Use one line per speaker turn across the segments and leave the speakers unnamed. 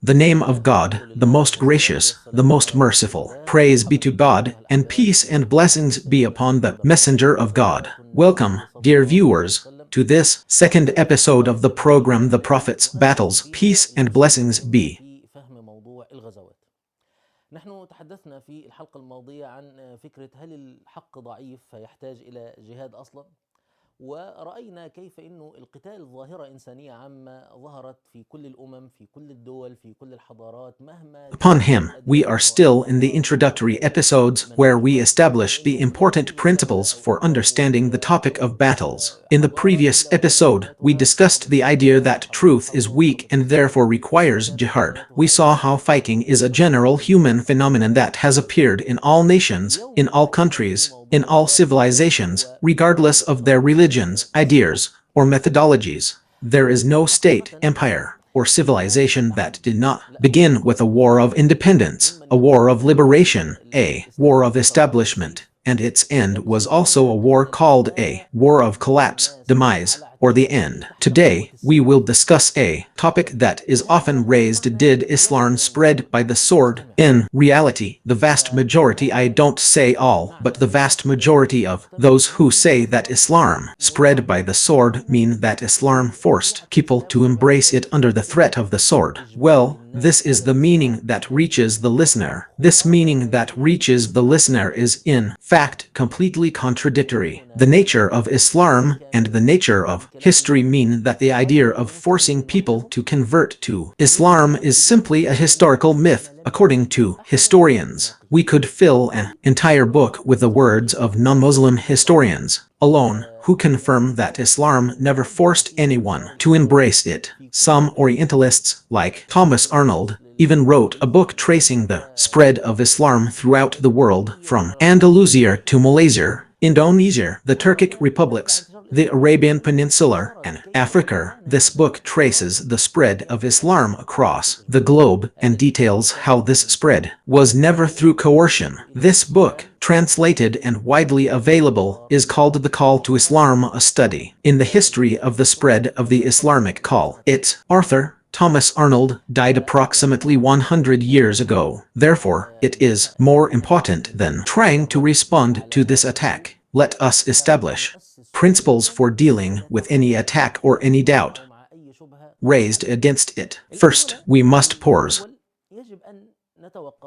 The name of God, the most gracious, the most merciful. Praise be to God, and peace and blessings be upon the messenger of God. Welcome, dear viewers, to this second episode of the program The Prophet's Battles. Peace and blessings be.
نحن تحدثنا في الحلقة الماضية عن فكرة هل الحق ضعيف فيحتاج إلى جهاد أصلا؟ ورأينا كيف إنه القتال ظاهرة إنسانية عامة ظهرت في كل الأمم في كل الدول في كل الحضارات مهما
Upon him, we are still in the introductory episodes where we establish the important principles for understanding the topic of battles. In the previous episode, we discussed the idea that truth is weak and therefore requires jihad. We saw how fighting is a general human phenomenon that has appeared in all nations, in all countries, in all civilizations, regardless of their religions, ideas, or methodologies. There is no state, empire, or civilization that did not begin with a war of independence, a war of liberation, a war of establishment, and its end was also a war called a war of collapse, demise, or the end. Today, we will discuss a topic that is often raised: did Islam spread by the sword? In reality, the vast majority, I don't say all, but the vast majority of those who say that Islam spread by the sword mean that Islam forced people to embrace it under the threat of the sword. Well, this is the meaning that reaches the listener. This meaning that reaches the listener is, in fact, completely contradictory. The nature of Islam and the nature of history mean that the idea of forcing people to convert to Islam is simply a historical myth, according to historians. We could fill an entire book with the words of non-Muslim historians alone who confirm that Islam never forced anyone to embrace it. Some Orientalists, like Thomas Arnold, even wrote a book tracing the spread of Islam throughout the world, from Andalusia to Malaysia, Indonesia, the Turkic republics, the Arabian Peninsula, and Africa. This book traces the spread of Islam across the globe and details how this spread was never through coercion. This book, translated and widely available, is called The Call to Islam, a study in the history of the spread of the Islamic call. Its author, Thomas Arnold, died approximately 100 years ago. Therefore, it is more important than trying to respond to this attack. Let us establish principles for dealing with any attack or any doubt raised against it. First, we must pause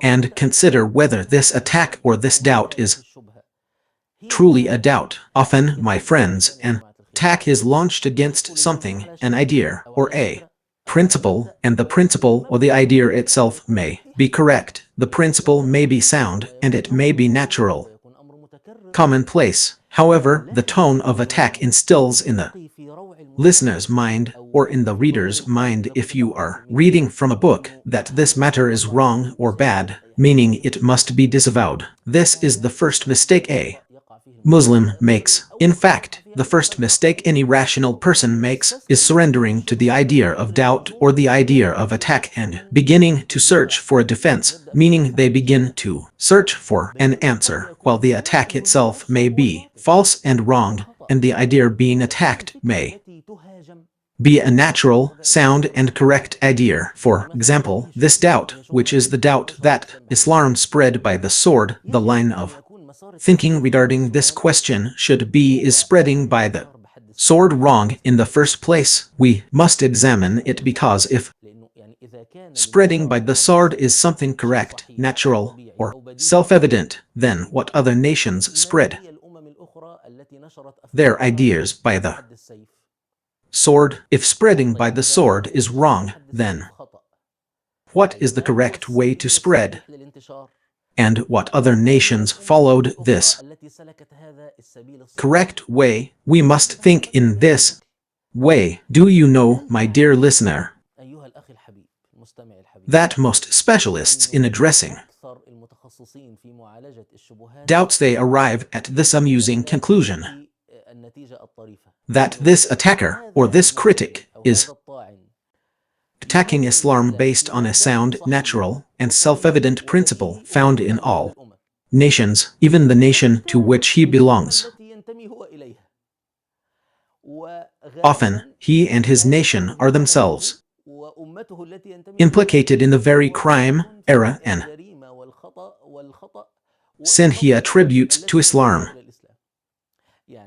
and consider whether this attack or this doubt is truly a doubt. Often, my friends, an attack is launched against something, an idea, or a principle, and the principle or the idea itself may be correct. The principle may be sound, and it may be natural, commonplace. However, the tone of attack instills in the listener's mind, or in the reader's mind if you are reading from a book, that this matter is wrong or bad, meaning it must be disavowed. This is the first mistake a Muslim makes. In fact, the first mistake any rational person makes is surrendering to the idea of doubt or the idea of attack and beginning to search for a defense, meaning they begin to search for an answer, while the attack itself may be false and wrong, and the idea being attacked may be a natural, sound, and correct idea. For example, this doubt, which is the doubt that Islam spread by the sword, the line of thinking regarding this question should be: is spreading by the sword wrong in the first place? We must examine it, because if spreading by the sword is something correct, natural, or self-evident, then what other nations spread their ideas by the sword? If spreading by the sword is wrong, then what is the correct way to spread? And what other nations followed this correct way? We must think in this way. Do you know, my dear listener, that most specialists in addressing doubts, they arrive at this amusing conclusion: that this attacker or this critic is attacking Islam based on a sound, natural, and self-evident principle found in all nations, even the nation to which he belongs. Often, he and his nation are themselves
أمته التي ينتمي
implicated in the very crime, error, and
الجريمة والخطأ
sin he attributes to Islam.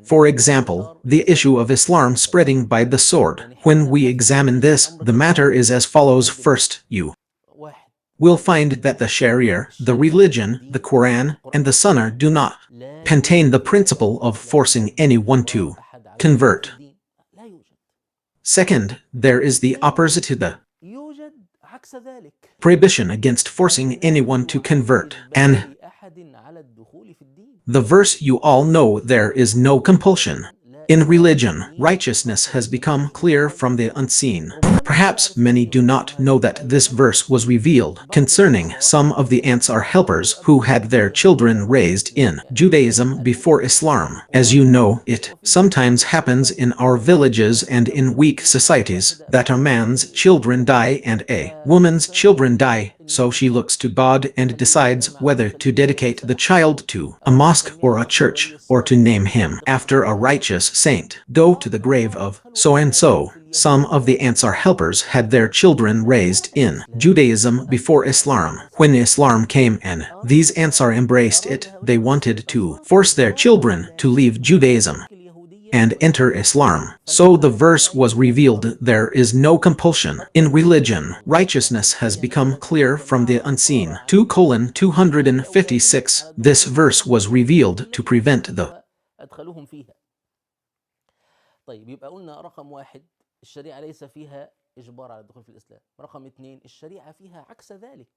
For example, the issue of Islam spreading by the sword. When we examine this, the matter is as follows. First, you will find that the Sharia, the religion, the Quran, and the Sunnah do not contain the principle of forcing anyone to convert. Second, there is the opposite to the prohibition against forcing anyone to convert, and the verse you all know, there is no compulsion. In religion, righteousness has become clear from the unseen. Perhaps many do not know that this verse was revealed concerning some of the Ansar helpers who had their children raised in Judaism before Islam. As you know, it sometimes happens in our villages and in weak societies that a man's children die and a woman's children die, so she looks to God and decides whether to dedicate the child to a mosque or a church, or to name him after a righteous saint. Go to the grave of so-and-so. Some of the Ansar helpers had their children raised in Judaism before Islam. When Islam came and these Ansar embraced it, they wanted to force their children to leave Judaism and enter Islam. So the verse was revealed, there is no compulsion. In religion, righteousness has become clear from the unseen. 2:256. This verse was revealed to prevent the
طيب يبقى قلنا رقم واحد الشريعة ليس فيها إجبار على الدخول في الإسلام. رقم اثنين الشريعة فيها عكس ذلك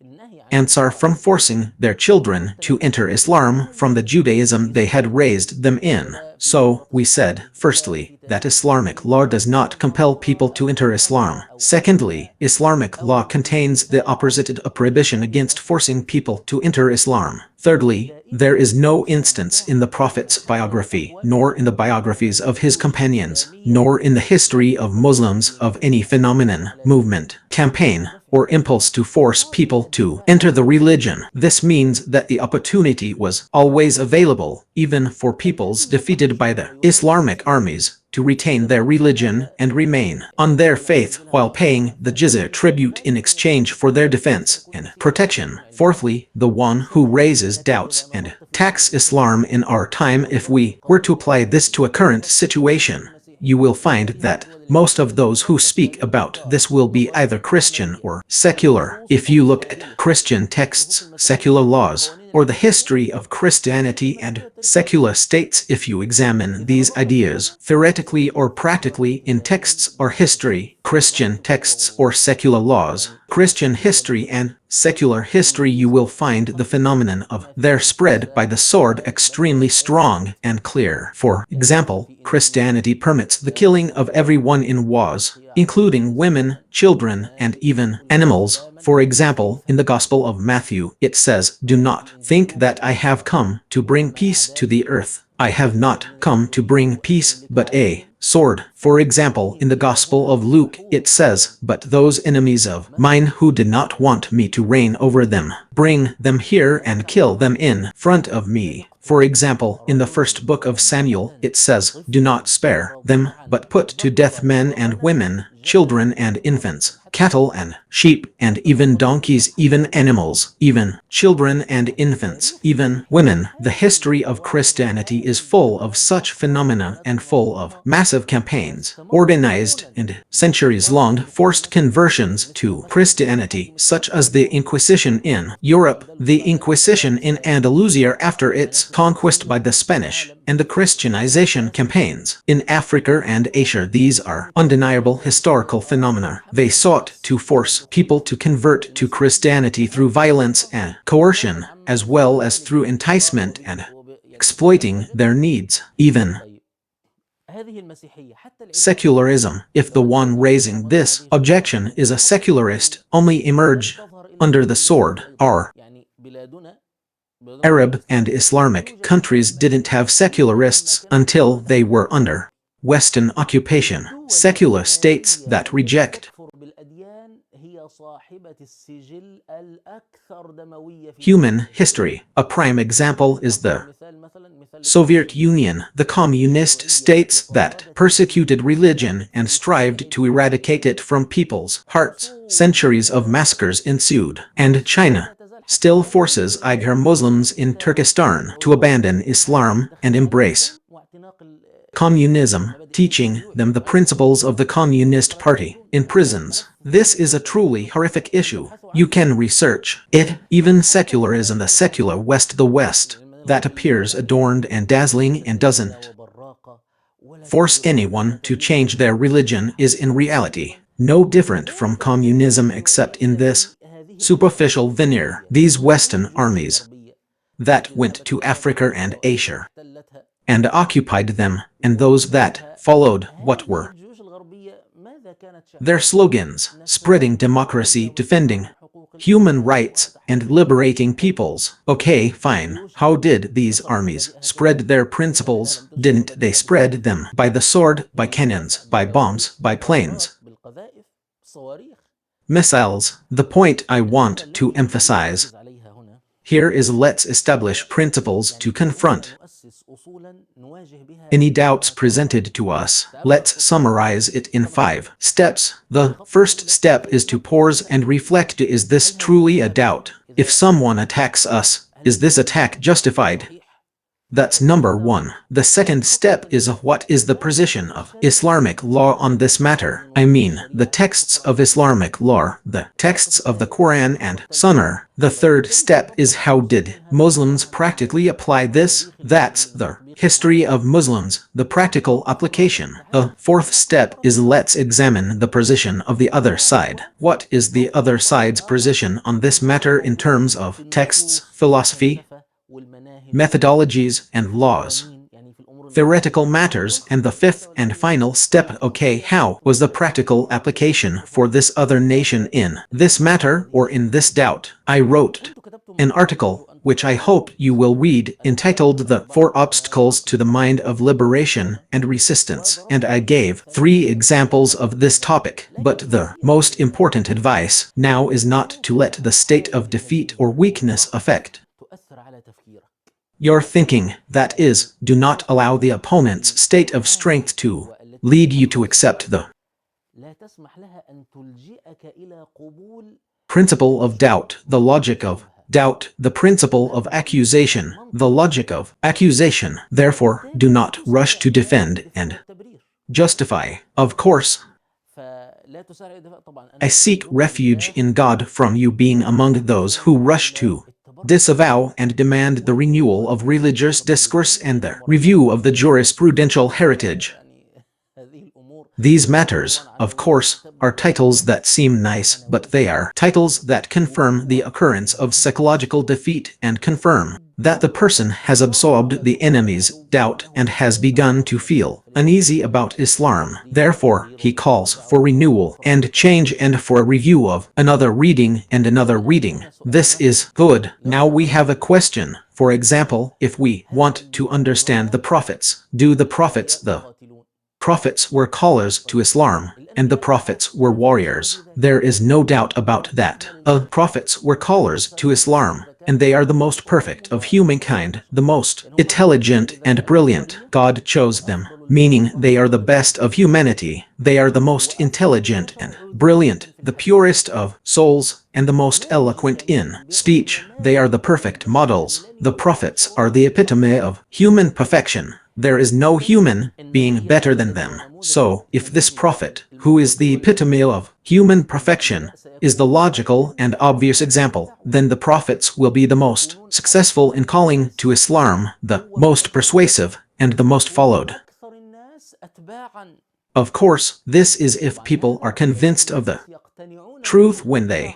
النهي عن
Ansar from forcing their children to enter Islam from the Judaism they had raised them in. So, we said, firstly, that Islamic law does not compel people to enter Islam. Secondly, Islamic law contains the opposite of prohibition against forcing people to enter Islam. Thirdly, there is no instance in the Prophet's biography, nor in the biographies of his companions, nor in the history of Muslims of any phenomenon, movement, campaign, or impulse to force people to enter the religion. This means that the opportunity was always available, even for peoples defeated by the Islamic armies, to retain their religion and remain on their faith while paying the jizya tribute in exchange for their defense and protection. Fourthly, the one who raises doubts and attacks Islam in our time, if we were to apply this to a current situation, you will find that most of those who speak about this will be either Christian or secular. If you look at Christian texts, secular laws, or the history of Christianity and secular states, if you examine these ideas theoretically or practically in texts or history, Christian texts or secular laws, Christian history and secular history, you will find the phenomenon of their spread by the sword extremely strong and clear. For example, Christianity permits the killing of everyone in wars, including women, children, and even animals. For example, in the Gospel of Matthew, it says, "Do not think that I have come to bring peace to the earth. I have not come to bring peace, but a sword." For example, in the Gospel of Luke, it says, "But those enemies of mine who did not want me to reign over them, bring them here and kill them in front of me." For example, in the first book of Samuel, it says, "Do not spare them, but put to death men and women, children and infants, cattle and sheep, and even donkeys, even animals, even children and infants, even women." The history of Christianity is full of such phenomena and full of massive campaigns, organized and centuries-long forced conversions to Christianity, such as the Inquisition in Europe, the Inquisition in Andalusia after its conquest by the Spanish, and the Christianization campaigns in Africa and Asia. These are undeniable historical phenomena. They sought to force people to convert to Christianity through violence and coercion, as well as through enticement and exploiting their needs. Even secularism, if the one raising this objection is a secularist, only emerge under the sword. Our Arab and Islamic countries didn't have secularists until they were under Western occupation. Secular states that reject Human history. A prime example is the Soviet Union. The communist states that persecuted religion and strived to eradicate it from people's hearts. Centuries of massacres ensued, and China still forces Uyghur Muslims in Turkestan to abandon Islam and embrace communism, teaching them the principles of the Communist Party in prisons. This is a truly horrific issue. You can research it. Even secularism, the secular West, the West, that appears adorned and dazzling and doesn't force anyone to change their religion, is in reality no different from communism except in this superficial veneer. These Western armies that went to Africa and Asia and occupied them, and those that followed, what were their slogans? Spreading democracy, defending human rights, and liberating peoples. Okay, fine. How did these armies spread their principles? Didn't they spread them by the sword, by cannons, by bombs, by planes, missiles? The point I want to emphasize here is, let's establish principles to confront any doubts presented to us. Let's summarize it in 5 steps. The first step is to pause and reflect. Is this truly a doubt? If someone attacks us, is this attack justified? That's number 1. The second step is, what is the position of Islamic law on this matter? I mean, the texts of Islamic law, the texts of the Quran and Sunnah. The third step is, how did Muslims practically apply this? That's the history of Muslims, the practical application. The fourth step is, let's examine the position of the other side. What is the other side's position on this matter in terms of texts, philosophy, methodologies, and laws, theoretical matters? And the fifth and final step, okay, how was the practical application for this other nation in this matter or in this doubt? I wrote an article, which I hope you will read, entitled The 4 Obstacles to the Mind of Liberation and Resistance, and I gave 3 examples of this topic. But the most important advice now is not to let the state of defeat or weakness affect your thinking. That is, do not allow the opponent's state of strength to lead you to accept the principle of doubt, the logic of doubt, the principle of accusation, the logic of accusation. Therefore, do not rush to defend and justify. Of course, I seek refuge in God from you being among those who rush to disavow and demand the renewal of religious discourse and the review of the jurisprudential heritage. These matters, of course, are titles that seem nice, but they are titles that confirm the occurrence of psychological defeat and confirm that the person has absorbed the enemy's doubt and has begun to feel uneasy about Islam. Therefore, he calls for renewal and change and for a review of another reading and another reading. This is good. Now we have a question. For example, if we want to understand the prophets, the prophets were callers to Islam, and the prophets were warriors. There is no doubt about that. The prophets were callers to Islam, and they are the most perfect of humankind, the most intelligent and brilliant. God chose them, meaning they are the best of humanity. They are the most intelligent and brilliant, the purest of souls, and the most eloquent in speech. They are the perfect models. The prophets are the epitome of human perfection. There is no human being better than them. So, if this prophet, who is the epitome of human perfection, is the logical and obvious example, then the prophets will be the most successful in calling to Islam, the most persuasive, and the most followed. Of course, this is if people are convinced of the truth when they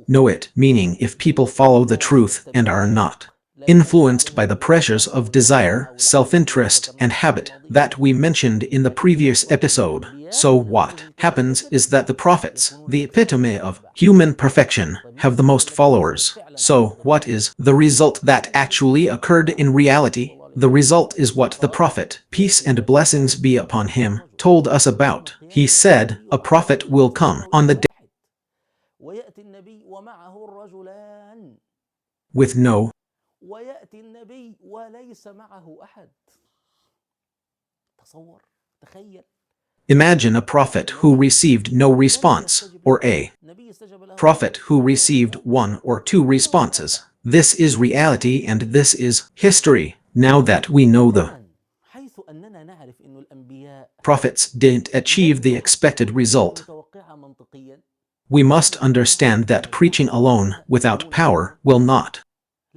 know it, meaning if people follow the truth and are not influenced by the pressures of desire, self-interest, and habit that we mentioned in the previous episode. So what happens is that the prophets, the epitome of human perfection, have the most followers. So what is the result that actually occurred in reality? The result is what the prophet, peace and blessings be upon him, told us about. He said, a prophet will come on the day
ويأتي النبي ومعه الرجلان،
with no
ويأتي النبي وليس معه أحد. تصور، تخيل.
Imagine a prophet who received no response, or a prophet who received one or two responses. This is reality and this is history. Now that we know the
حيث أننا نعرف إنه الأنبياء
prophets didn't achieve the expected result,
متوقعة منطقيا،
we must understand that preaching alone without power will not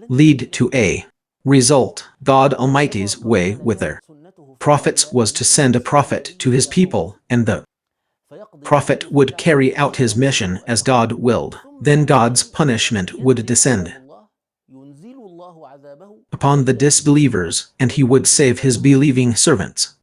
lead to a result. God Almighty's way with their prophets was to send a prophet to his people, and the prophet would carry out his mission as God willed. Then God's punishment would descend upon the disbelievers, and he would save his believing servants.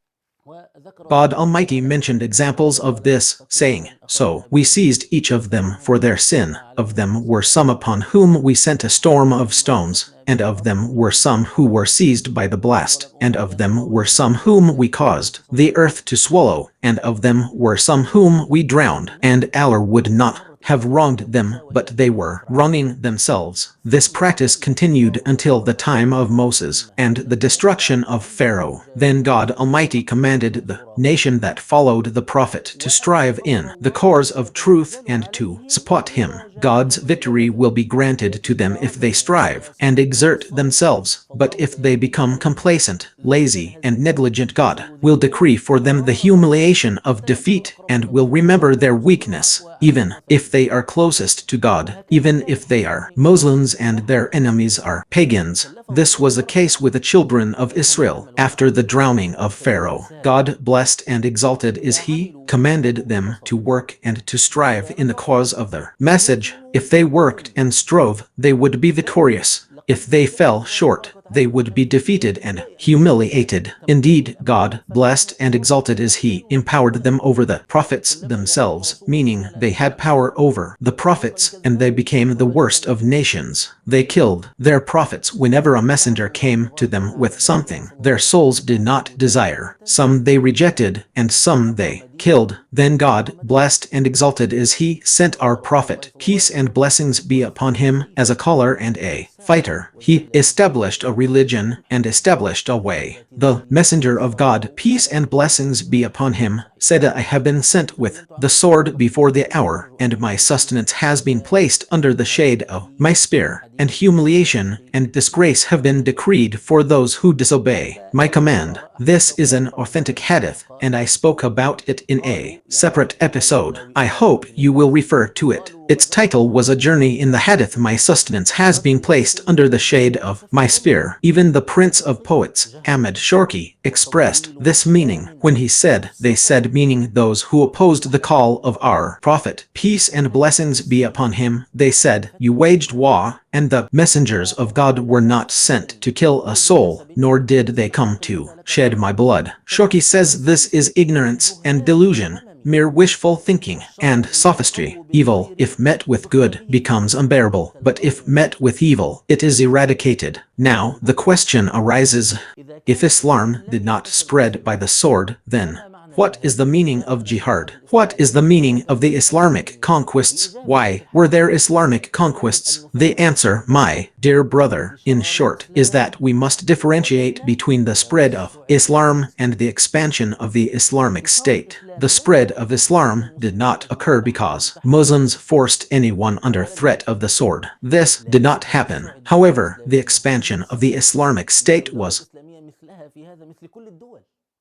God Almighty mentioned examples of this, saying, "So we seized each of them for their sin. Of them were some upon whom we sent a storm of stones, and of them were some who were seized by the blast, and of them were some whom we caused the earth to swallow, and of them were some whom we drowned, and Allah would not have wronged them, but they were wronging themselves." This practice continued until the time of Moses and the destruction of Pharaoh. Then God Almighty commanded the nation that followed the prophet to strive in the cause of truth and to support him. God's victory will be granted to them if they strive and exert themselves, but if they become complacent, lazy, and negligent, God will decree for them the humiliation of defeat and will remember their weakness, even if they are closest to God, even if they are Muslims and their enemies are pagans. This was the case with the children of Israel after the drowning of Pharaoh. God, blessed and exalted is he, commanded them to work and to strive in the cause of their message. If they worked and strove, they would be victorious. If they fell short, they would be defeated and humiliated. Indeed, God, blessed and exalted is he, empowered them over the prophets themselves, meaning they had power over the prophets, and they became the worst of nations. They killed their prophets whenever a messenger came to them with something their souls did not desire. Some they rejected, and some they killed. Then God, blessed and exalted is he, sent our prophet, peace and blessings be upon him, as a caller and a fighter. He established a religion and established a way. The messenger of God, peace and blessings be upon him, said, "I have been sent with the sword before the hour, and my sustenance has been placed under the shade of my spear, and humiliation and disgrace have been decreed for those who disobey my command." This is an authentic hadith, and I spoke about it in a separate episode. I hope you will refer to it. Its title was "A Journey in the Hadith." My sustenance has been placed under the shade of my spear. Even the Prince of Poets, Ahmad Shorki, expressed this meaning when he said, "They said," meaning those who opposed the call of our prophet, peace and blessings be upon him, they said, "You waged war, and the messengers of God were not sent to kill a soul, nor did they come to shed my blood." Shorki says this is ignorance and delusion, mere wishful thinking, and sophistry. Evil, if met with good, becomes unbearable, but if met with evil, it is eradicated. Now, the question arises, if Islam did not spread by the sword, then what is the meaning of jihad? What is the meaning of the Islamic conquests? Why were there Islamic conquests? The answer, my dear brother, in short, is that we must differentiate between the spread of Islam and the expansion of the Islamic State. The spread of Islam did not occur because Muslims forced anyone under threat of the sword. This did not happen. However, the expansion of the Islamic State was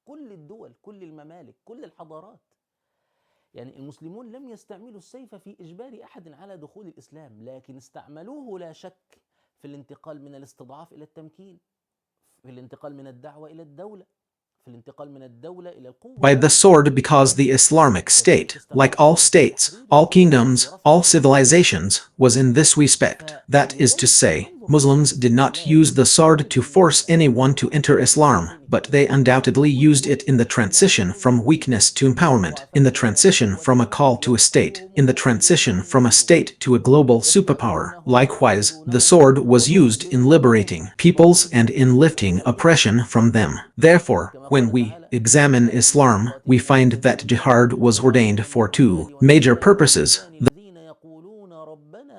كل الدول، كل الممالك، كل الحضارات. يعني المسلمون لم يستعملوا السيف في إجبار أحد على دخول الإسلام، لكن استعملوه لا شك في الانتقال من الاستضعاف إلى التمكين، في الانتقال من الدعوة إلى الدولة، في الانتقال من الدولة إلى القوة.
By the sword, because the Islamic State, like all states, all kingdoms, all civilizations, was in this respect. That is to say, Muslims did not use the sword to force anyone to enter Islam, but they undoubtedly used it in the transition from weakness to empowerment, in the transition from a call to a state, in the transition from a state to a global superpower. Likewise, the sword was used in liberating peoples and in lifting oppression from them. Therefore, when we examine Islam, we find that jihad was ordained for two major purposes.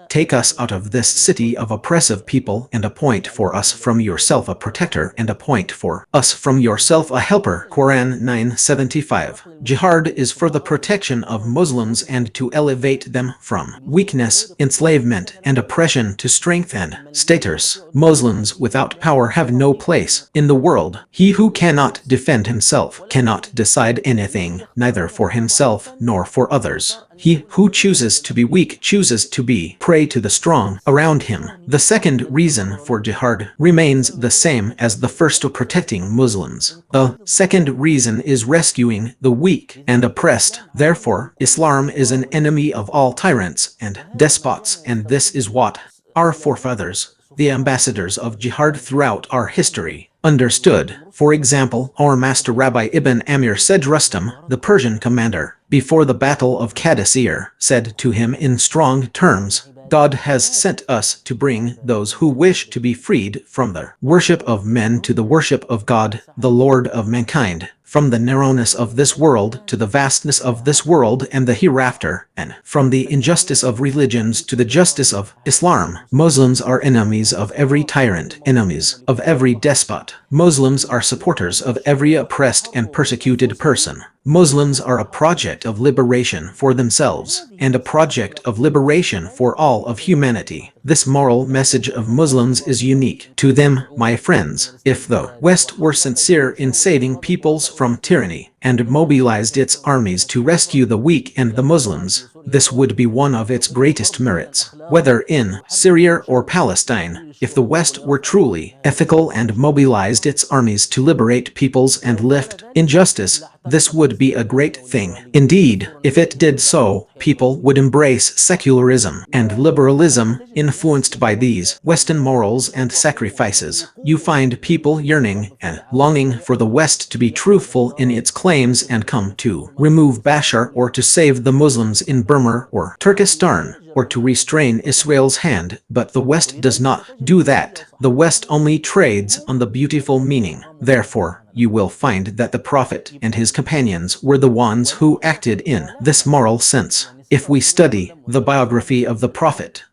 Take us out of this city of oppressive people and appoint for us from yourself a protector and appoint for us from yourself a helper. Quran 975. Jihad is for the protection of Muslims and to elevate them from weakness, enslavement, and oppression to strength and status. Muslims without power have no place in the world. He who cannot defend himself cannot decide anything, neither for himself nor for others. He who chooses to be weak chooses to be prey to the strong around him. The second reason for jihad remains the same as the first, of protecting Muslims. The second reason is rescuing the weak and oppressed. Therefore, Islam is an enemy of all tyrants and despots, and this is what our forefathers, the ambassadors of jihad throughout our history, understood. For example, our master Rabbi Ibn Amir said Rustam, the Persian commander, before the Battle of Qadisiyah, said to him in strong terms, God has sent us to bring those who wish to be freed from the worship of men to the worship of God, the Lord of mankind, from the narrowness of this world to the vastness of this world and the hereafter, and from the injustice of religions to the justice of Islam. Muslims are enemies of every tyrant, enemies of every despot. Muslims are supporters of every oppressed and persecuted person. Muslims are a project of liberation for themselves, and a project of liberation for all of humanity. This moral message of Muslims is unique to them, my friends. If the West were sincere in saving peoples from tyranny, and mobilized its armies to rescue the weak and the Muslims, this would be one of its greatest merits. Whether in Syria or Palestine, if the West were truly ethical and mobilized its armies to liberate peoples and lift injustice, this would be a great thing. Indeed, if it did so, people would embrace secularism and liberalism. Influenced by these Western morals and sacrifices, you find people yearning and longing for the West to be truthful in its claims and come to remove Bashar, or to save the Muslims in Burma or Turkestan, or to restrain Israel's hand. But the West does not do that. The West only trades on the beautiful meaning. Therefore, you will find that the Prophet and his companions were the ones who acted in this moral sense. If we study the biography of the Prophet,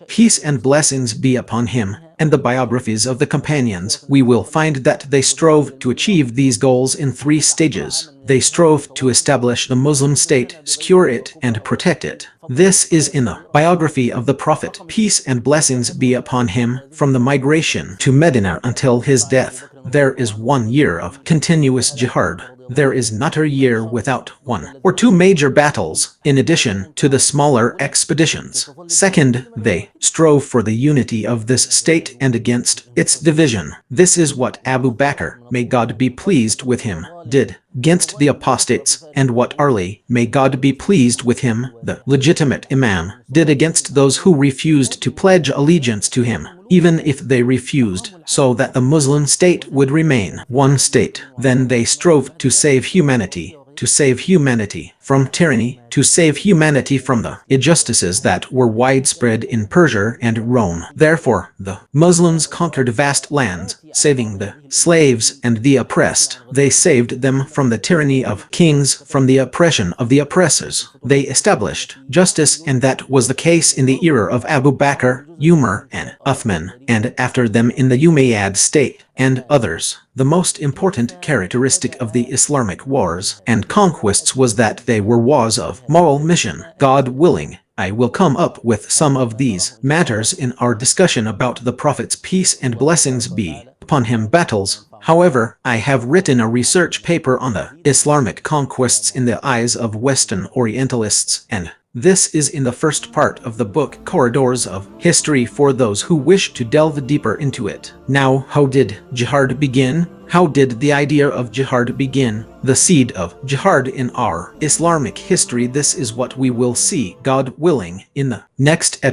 peace and blessings be upon him, and the biographies of the companions, we will find that they strove to achieve these goals in 3 stages. They strove to establish the Muslim state, secure it, and protect it. This is in the biography of the Prophet, peace and blessings be upon him, from the migration to Medina until his death. There is 1 year of continuous jihad. There is not a year without 1 or 2 major battles, in addition to the smaller expeditions. Second, they strove for the unity of this state and against its division. This is what Abu Bakr, may God be pleased with him, did against the apostates, and what Ali, may God be pleased with him, the legitimate Imam, did against those who refused to pledge allegiance to him, even if they refused, so that the Muslim state would remain one state. Then they strove to save humanity from tyranny, to save humanity from the injustices that were widespread in Persia and Rome. Therefore, the Muslims conquered vast lands, saving the slaves and the oppressed. They saved them from the tyranny of kings, from the oppression of the oppressors. They established justice, and that was the case in the era of Abu Bakr, Umar, and Uthman, and after them in the Umayyad state, and others. The most important characteristic of the Islamic wars and conquests was that they were wars of moral mission. God willing, I will come up with some of these matters in our discussion about the Prophet's peace and blessings be upon him battles. However, I have written a research paper on the Islamic conquests in the eyes of Western Orientalists, and this is in the first part of the book Corridors of History for those who wish to delve deeper into it. Now, how did jihad begin? How did the idea of jihad begin? The seed of jihad in our Islamic history. This is what we will see, God willing, in the next episode.